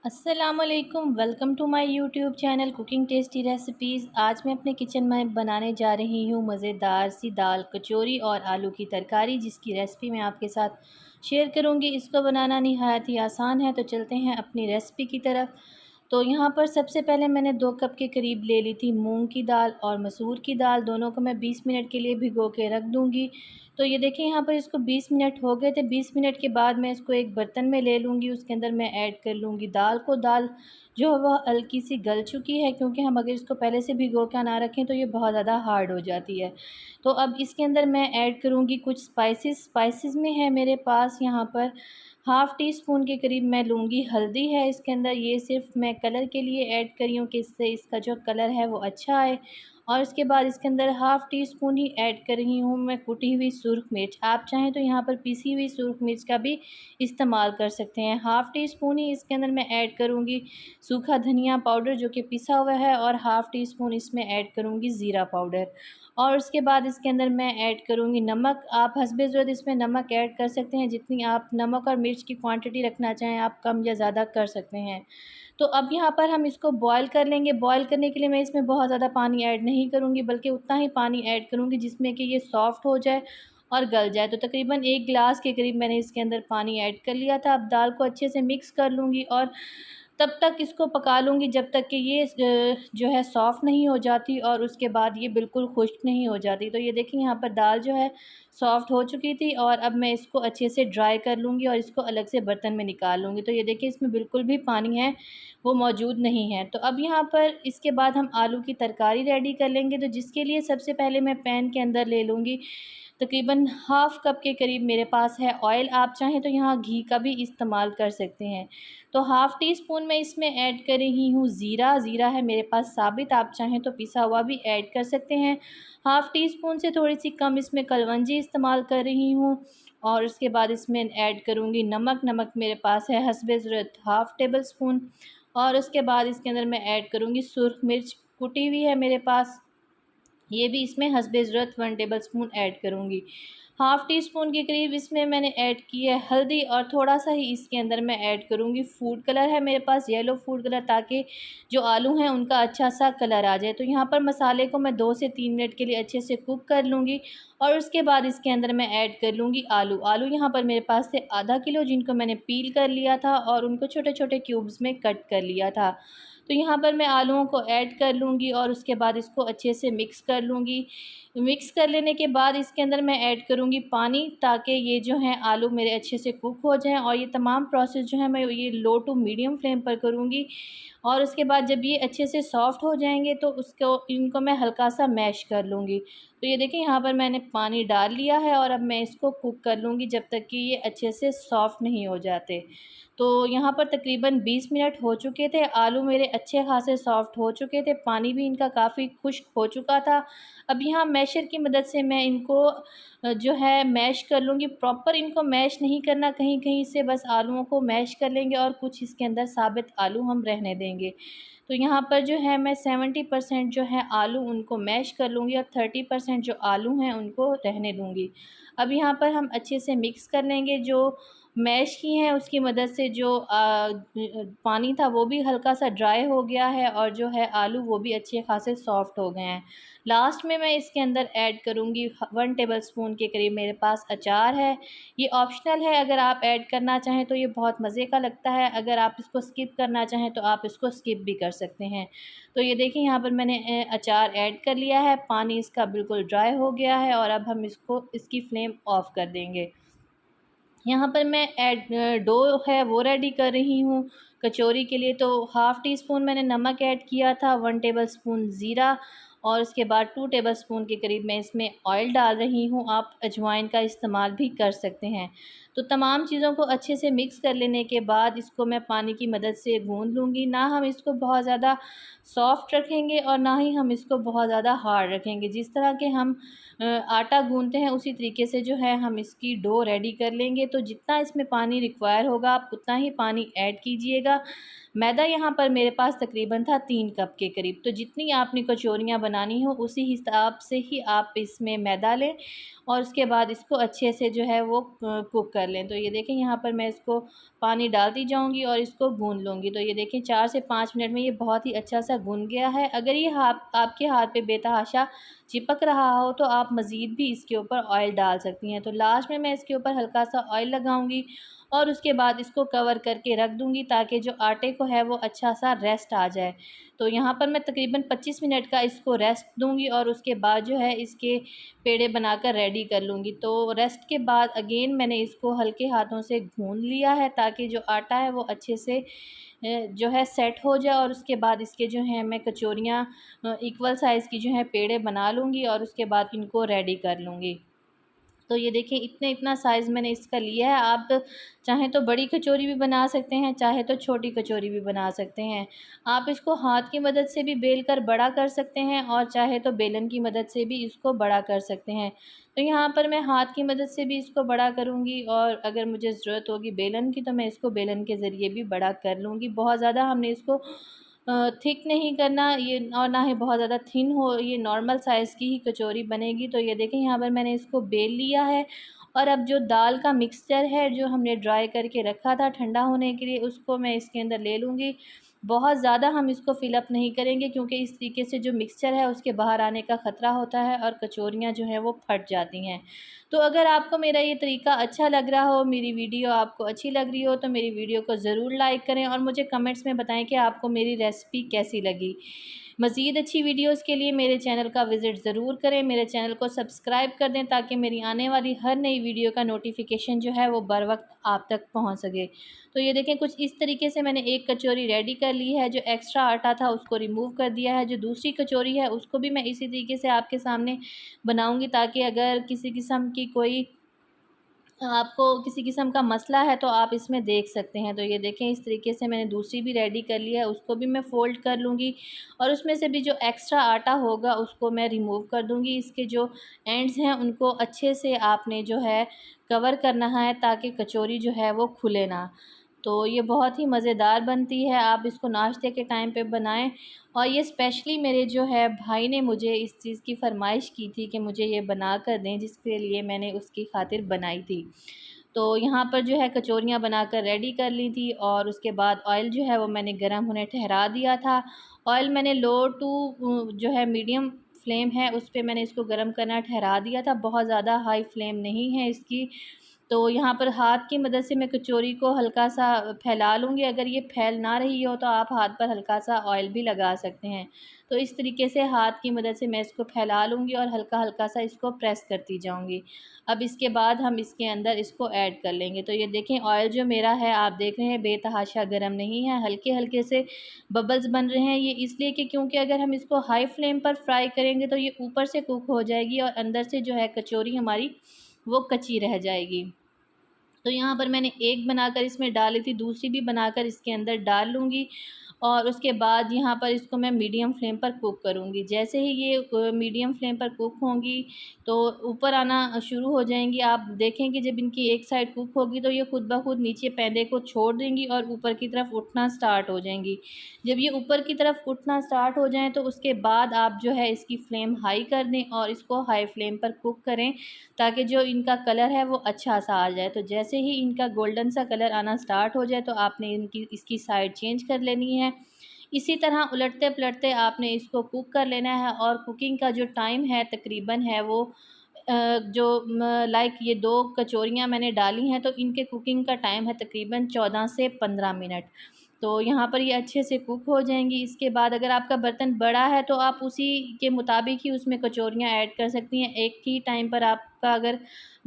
अस्सलामुअलैकुम, welcome to my YouTube channel cooking tasty recipes. आज मैं अपने किचन में बनाने जा रही हूँ मज़ेदार सी दाल कचौरी और आलू की तरकारी, जिसकी रेसिपी मैं आपके साथ शेयर करूँगी। इसको बनाना निहायत ही आसान है, तो चलते हैं अपनी रेसिपी की तरफ। तो यहाँ पर सबसे पहले मैंने 2 कप के करीब ले ली थी मूंग की दाल और मसूर की दाल। दोनों को मैं 20 मिनट के लिए भिगो के रख दूँगी। तो ये देखिए यहाँ पर इसको 20 मिनट हो गए थे। 20 मिनट के बाद मैं इसको एक बर्तन में ले लूँगी। उसके अंदर मैं ऐड कर लूँगी दाल को। दाल जो है वह हल्की सी गल चुकी है, क्योंकि हम अगर इसको पहले से भिगो के ना रखें तो ये बहुत ज़्यादा हार्ड हो जाती है। तो अब इसके अंदर मैं ऐड करूँगी कुछ स्पाइसेस में है मेरे पास यहाँ पर हाफ़ टी स्पून के करीब मैं लूँगी हल्दी है इसके अंदर। ये सिर्फ़ मैं कलर के लिए ऐड कर रही हूँ कि इससे इसका जो कलर है वो अच्छा आए। और इसके बाद इसके अंदर हाफ़ टी स्पून ही ऐड कर रही हूँ मैं कुटी हुई सुरख मिर्च। आप चाहें तो यहाँ पर पिसी हुई सुरख मिर्च का भी इस्तेमाल कर सकते हैं। हाफ़ टी स्पून ही इसके अंदर मैं ऐड करूँगी सूखा धनिया पाउडर, जो कि पिसा हुआ है, और हाफ़ टी स्पून इसमें ऐड करूँगी ज़ीरा पाउडर। और उसके बाद इसके अंदर मैं ऐड करूँगी नमक। आप हस्बे ज़रूरत इसमें नमक ऐड कर सकते हैं। जितनी आप नमक और मिर्च की क्वांटिटी रखना चाहें, आप कम या ज़्यादा कर सकते हैं। तो अब यहाँ पर हम इसको बॉयल कर लेंगे। बॉयल करने के लिए मैं इसमें बहुत ज़्यादा पानी ऐड नहीं करूँगी, बल्कि उतना ही पानी ऐड करूँगी जिसमें कि ये सॉफ़्ट हो जाए और गल जाए। तो तकरीबन 1 गिलास के करीब मैंने इसके अंदर पानी ऐड कर लिया था। अब दाल को अच्छे से मिक्स कर लूँगी और तब तक इसको पका लूँगी जब तक कि ये जो है सॉफ़्ट नहीं हो जाती और उसके बाद ये बिल्कुल खुश्क नहीं हो जाती। तो ये देखिए यहाँ पर दाल जो है सॉफ़्ट हो चुकी थी, और अब मैं इसको अच्छे से ड्राई कर लूँगी और इसको अलग से बर्तन में निकाल लूँगी। तो ये देखिए इसमें बिल्कुल भी पानी है वो मौजूद नहीं है। तो अब यहाँ पर इसके बाद हम आलू की तरकारी रेडी कर लेंगे। तो जिसके लिए सबसे पहले मैं पैन के अंदर ले लूँगी तकरीबन हाफ़ कप के करीब मेरे पास है ऑयल। आप चाहें तो यहाँ घी का भी इस्तेमाल कर सकते हैं। तो हाफ़ टी स्पून मैं इसमें ऐड कर रही हूँ ज़ीरा। ज़ीरा है मेरे पास साबित, आप चाहें तो पिसा हुआ भी ऐड कर सकते हैं। हाफ़ टी स्पून से थोड़ी-सी कम इसमें कलवंजी इस्तेमाल कर रही हूँ। और उसके बाद इसमें ऐड करूँगी नमक। नमक मेरे पास है हस्बे ज़रूरत हाफ़ टेबल स्पून। और उसके बाद इसके अंदर मैं ऐड करूँगी सुरख मिर्च कुटी हुई है मेरे पास। ये भी इसमें हस्बे ज़रूरत 1 टेबल स्पून ऐड करूँगी। हाफ़ टी स्पून के करीब इसमें मैंने ऐड की है हल्दी, और थोड़ा-सा ही इसके अंदर मैं ऐड करूँगी फूड कलर है मेरे पास येलो फूड कलर, ताकि जो आलू हैं उनका अच्छा-सा कलर आ जाए। तो यहाँ पर मसाले को मैं 2 से 3 मिनट के लिए अच्छे से कुक कर लूँगी, और उसके बाद इसके अंदर मैं ऐड कर लूँगी आलू। आलू यहाँ पर मेरे पास थे आधा किलो, जिनको मैंने पील कर लिया था और उनको छोटे-छोटे क्यूब्स में कट कर लिया था। तो यहाँ पर मैं आलूओं को ऐड कर लूँगी और उसके बाद इसको अच्छे से मिक्स कर लूँगी। मिक्स कर लेने के बाद इसके अंदर मैं ऐड करूँगी पानी, ताकि ये जो हैं आलू मेरे अच्छे से कुक हो जाएँ। और ये तमाम प्रोसेस जो है मैं ये लो टू मीडियम फ्लेम पर करूँगी। और उसके बाद जब ये अच्छे से सॉफ़्ट हो जाएँगे तो उसको इनको मैं हल्का-सा मैश कर लूँगी। तो ये देखिए यहाँ पर मैंने पानी डाल लिया है, और अब मैं इसको कुक कर लूँगी जब तक कि ये अच्छे से सॉफ़्ट नहीं हो जाते। तो यहाँ पर तकरीबन 20 मिनट हो चुके थे। आलू मेरे अच्छे ख़ासे सॉफ़्ट हो चुके थे, पानी भी इनका काफ़ी खुश्क हो चुका था। अब यहाँ मैशर की मदद से मैं इनको जो है मैश कर लूँगी। प्रॉपर इनको मैश नहीं करना, कहीं-कहीं से बस आलूओं को मैश कर लेंगे और कुछ इसके अंदर साबित आलू हम रहने देंगे। तो यहाँ पर जो है मैं 70% जो है आलू उनको मैश कर लूँगी और 30% जो आलू हैं उनको रहने दूँगी। अब यहाँ पर हम अच्छे से मिक्स कर लेंगे। जो मैश की हैं उसकी मदद से जो पानी था वो भी हल्का-सा ड्राई हो गया है, और जो है आलू वो भी अच्छे ख़ासे सॉफ़्ट हो गए हैं। लास्ट में मैं इसके अंदर ऐड करूँगी 1 टेबल स्पून के करीब मेरे पास अचार है। ये ऑप्शनल है, अगर आप ऐड करना चाहें तो ये बहुत मज़े का लगता है, अगर आप इसको स्किप करना चाहें तो आप इसको स्किप भी कर सकते हैं। तो ये देखिए यहाँ पर मैंने अचार ऐड कर लिया है, पानी इसका बिल्कुल ड्राई हो गया है, और अब हम इसकी फ्लेम ऑफ़ कर देंगे। यहाँ पर मैं डो है वो रेडी कर रही हूँ कचौरी के लिए। तो हाफ़ टी स्पून मैंने नमक ऐड किया था, 1 टेबल स्पून ज़ीरा, और उसके बाद 2 टेबल स्पून के करीब मैं इसमें ऑयल डाल रही हूँ। आप अजवाइन का इस्तेमाल भी कर सकते हैं। तो तमाम चीज़ों को अच्छे से मिक्स कर लेने के बाद इसको मैं पानी की मदद से गूँध लूँगी। ना हम इसको बहुत ज़्यादा सॉफ्ट रखेंगे और ना ही हम इसको बहुत ज़्यादा हार्ड रखेंगे। जिस तरह के हम आटा गूँथते हैं उसी तरीके से जो है हम इसकी डो रेडी कर लेंगे। तो जितना इसमें पानी रिक्वायर होगा आप उतना ही पानी ऐड कीजिएगा। मैदा यहाँ पर मेरे पास तकरीबन था 3 कप के करीब। तो जितनी आपने कचौरियाँ बनानी हो उसी हिसाब से ही आप इसमें मैदा लें और उसके बाद इसको अच्छे से जो है वो कुक कर लें। तो ये देखें यहाँ पर मैं इसको पानी डालती जाऊँगी और इसको भून लूँगी। तो ये देखें 4 से 5 मिनट में ये बहुत ही अच्छा सा भुन गया है। अगर ये आपके हाथ पे बेतहाशा चिपक रहा हो तो आप मज़ीद भी इसके ऊपर ऑयल डाल सकती हैं। तो लास्ट में मैं इसके ऊपर हल्का सा ऑयल लगाऊंगी और उसके बाद इसको कवर करके रख दूंगी ताकि जो आटे को है वो अच्छा सा रेस्ट आ जाए। तो यहाँ पर मैं तकरीबन 25 मिनट का इसको रेस्ट दूंगी और उसके बाद जो है इसके पेड़े बनाकर रेडी कर लूँगी। तो रेस्ट के बाद अगेन मैंने इसको हल्के हाथों से गूंद लिया है ताकि जो आटा है वो अच्छे से जो है सेट हो जाए और उसके बाद इसके जो है मैं कचौरियाँ इक्वल साइज़ की जो है पेड़े बना लूँगी और उसके बाद इनको रेडी कर लूँगी। तो ये देखिए इतना साइज़ मैंने इसका लिया है। आप चाहें तो बड़ी कचौरी भी बना सकते हैं, चाहे तो छोटी कचौरी भी बना सकते हैं। आप इसको हाथ की मदद से भी बेल कर बड़ा कर सकते हैं और चाहे तो बेलन की मदद से भी इसको बड़ा कर सकते हैं। तो यहाँ पर मैं हाथ की मदद से भी इसको बड़ा करूँगी और अगर मुझे ज़रूरत होगी बेलन की तो मैं इसको बेलन के ज़रिए भी बड़ा कर लूँगी। बहुत ज़्यादा हमने इसको थिक नहीं करना ये और ना ही बहुत ज़्यादा थिन हो, ये नॉर्मल साइज़ की ही कचौरी बनेगी। तो ये देखें यहाँ पर मैंने इसको बेल लिया है और अब जो दाल का मिक्सचर है जो हमने ड्राई करके रखा था ठंडा होने के लिए उसको मैं इसके अंदर ले लूँगी। बहुत ज़्यादा हम इसको फ़िलअप नहीं करेंगे क्योंकि इस तरीके से जो मिक्सचर है उसके बाहर आने का ख़तरा होता है और कचौरियाँ जो हैं वो फट जाती हैं। तो अगर आपको मेरा ये तरीका अच्छा लग रहा हो, मेरी वीडियो आपको अच्छी लग रही हो तो मेरी वीडियो को ज़रूर लाइक करें और मुझे कमेंट्स में बताएं कि आपको मेरी रेसिपी कैसी लगी। मज़ीद अच्छी वीडियोस के लिए मेरे चैनल का विज़िट ज़रूर करें, मेरे चैनल को सब्सक्राइब कर दें ताकि मेरी आने वाली हर नई वीडियो का नोटिफिकेशन जो है वो बर वक्त आप तक पहुंच सके। तो ये देखें कुछ इस तरीके से मैंने एक कचौरी रेडी कर ली है। जो एक्स्ट्रा आटा था उसको रिमूव कर दिया है। जो दूसरी कचौरी है उसको भी मैं इसी तरीके से आपके सामने बनाऊंगी ताकि अगर किसी किस्म की कोई आपको किसी किस्म का मसला है तो आप इसमें देख सकते हैं। तो ये देखें इस तरीके से मैंने दूसरी भी रेडी कर लिया है, उसको भी मैं फ़ोल्ड कर लूँगी और उसमें से भी जो एक्स्ट्रा आटा होगा उसको मैं रिमूव कर दूँगी। इसके जो एंड्स हैं उनको अच्छे से आपने जो है कवर करना है ताकि कचौरी जो है वो खुले ना। तो ये बहुत ही मज़ेदार बनती है, आप इसको नाश्ते के टाइम पे बनाएं। और ये स्पेशली मेरे जो है भाई ने मुझे इस चीज़ की फ़रमाइश की थी कि मुझे ये बना कर दें, जिसके लिए मैंने उसकी खातिर बनाई थी। तो यहाँ पर जो है कचौरियाँ बनाकर रेडी कर ली थी और उसके बाद ऑयल जो है वो मैंने गर्म होने ठहरा दिया था। ऑयल मैंने लो टू जो है मीडियम फ्लेम है उस पे मैंने इसको गर्म करना ठहरा दिया था, बहुत ज़्यादा हाई फ्लेम नहीं है इसकी। तो यहाँ पर हाथ की मदद से मैं कचौरी को हल्का सा फैला लूँगी। अगर ये फैल ना रही हो तो आप हाथ पर हल्का सा ऑयल भी लगा सकते हैं। तो इस तरीके से हाथ की मदद से मैं इसको फैला लूँगी और हल्का-हल्का सा इसको प्रेस करती जाऊँगी। अब इसके बाद हम इसके अंदर इसको ऐड कर लेंगे। तो ये देखें ऑयल जो मेरा है आप देख रहे हैं बेतहाशा गर्म नहीं है, हल्के-हल्के से बबल्स बन रहे हैं। ये इसलिए कि क्योंकि अगर हम इसको हाई फ्लेम पर फ्राई करेंगे तो ये ऊपर से कुक हो जाएगी और अंदर से जो है कचौरी हमारी वो कच्ची रह जाएगी। तो यहाँ पर मैंने एक बनाकर इसमें डाली थी, दूसरी भी बनाकर इसके अंदर डाल लूँगी और उसके बाद यहाँ पर इसको मैं मीडियम फ्लेम पर कुक करूँगी। जैसे ही ये मीडियम फ्लेम पर कुक होंगी तो ऊपर आना शुरू हो जाएंगी। आप देखें कि जब इनकी एक साइड कुक होगी तो ये खुद ब खुद नीचे पैदे को छोड़ देंगी और ऊपर की तरफ उठना स्टार्ट हो जाएंगी। जब ये ऊपर की तरफ उठना स्टार्ट हो जाएं तो उसके बाद आप जो है इसकी फ्लेम हाई कर दें और इसको हाई फ्लेम पर कुक करें ताकि जो इनका कलर है वो अच्छा सा आ जाए। तो जैसे ही इनका गोल्डन सा कलर आना स्टार्ट हो जाए तो आपने इसकी साइड चेंज कर लेनी है। इसी तरह उलटते पलटते आपने इसको कुक कर लेना है और कुकिंग का जो टाइम है तकरीबन है वो जो लाइक ये 2 कचौरियाँ मैंने डाली हैं तो इनके कुकिंग का टाइम है तकरीबन 14 से 15 मिनट। तो यहाँ पर ये अच्छे से कुक हो जाएंगी। इसके बाद अगर आपका बर्तन बड़ा है तो आप उसी के मुताबिक ही उसमें कचौरियाँ ऐड कर सकती हैं। एक ही टाइम पर आपका अगर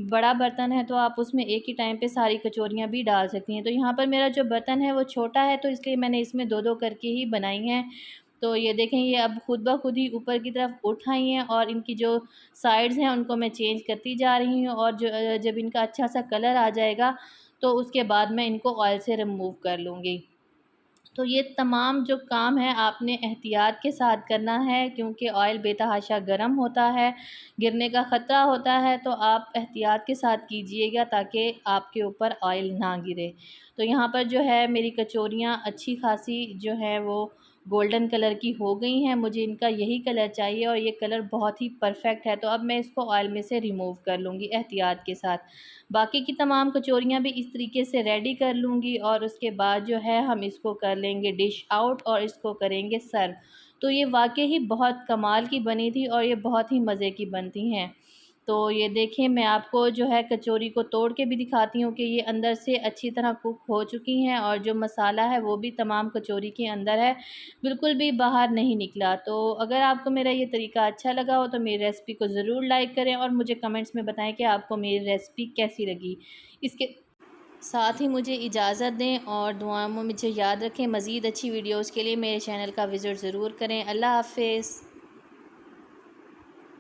बड़ा बर्तन है तो आप उसमें एक ही टाइम पे सारी कचौरियाँ भी डाल सकती हैं। तो यहाँ पर मेरा जो बर्तन है वो छोटा है तो इसलिए मैंने इसमें 2-2 करके ही बनाई हैं। तो ये देखें ये अब खुद ब खुद ही ऊपर की तरफ उठ आई हैं और इनकी जो साइड्स हैं उनको मैं चेंज करती जा रही हूँ और जो जब इनका अच्छा सा कलर आ जाएगा तो उसके बाद मैं इनको ऑयल से रिमूव कर लूँगी। तो ये तमाम जो काम है आपने एहतियात के साथ करना है, क्योंकि ऑयल बेतहाशा गर्म होता है, गिरने का ख़तरा होता है। तो आप एहतियात के साथ कीजिएगा ताकि आपके ऊपर ऑयल ना गिरे। तो यहाँ पर जो है मेरी कचौरियाँ अच्छी खासी जो है वो गोल्डन कलर की हो गई हैं। मुझे इनका यही कलर चाहिए और ये कलर बहुत ही परफ़ेक्ट है। तो अब मैं इसको ऑयल में से रिमूव कर लूँगी एहतियात के साथ। बाकी की तमाम कचौरियाँ भी इस तरीके से रेडी कर लूँगी और उसके बाद जो है हम इसको कर लेंगे डिश आउट और इसको करेंगे सर्व। तो ये वाक़ई ही बहुत कमाल की बनी थी और ये बहुत ही मज़े की बनती हैं। तो ये देखें, मैं आपको जो है कचौरी को तोड़ के भी दिखाती हूँ कि ये अंदर से अच्छी तरह कुक हो चुकी हैं और जो मसाला है वो भी तमाम कचौरी के अंदर है, बिल्कुल भी बाहर नहीं निकला। तो अगर आपको मेरा ये तरीका अच्छा लगा हो तो मेरी रेसिपी को ज़रूर लाइक करें और मुझे कमेंट्स में बताएं कि आपको मेरी रेसिपी कैसी लगी। इसके साथ ही मुझे इजाज़त दें और दुआओं में मुझे याद रखें। मज़ीद अच्छी वीडियोज़ के लिए मेरे चैनल का विज़िट ज़रूर करें। अल्लाह हाफ़िज़।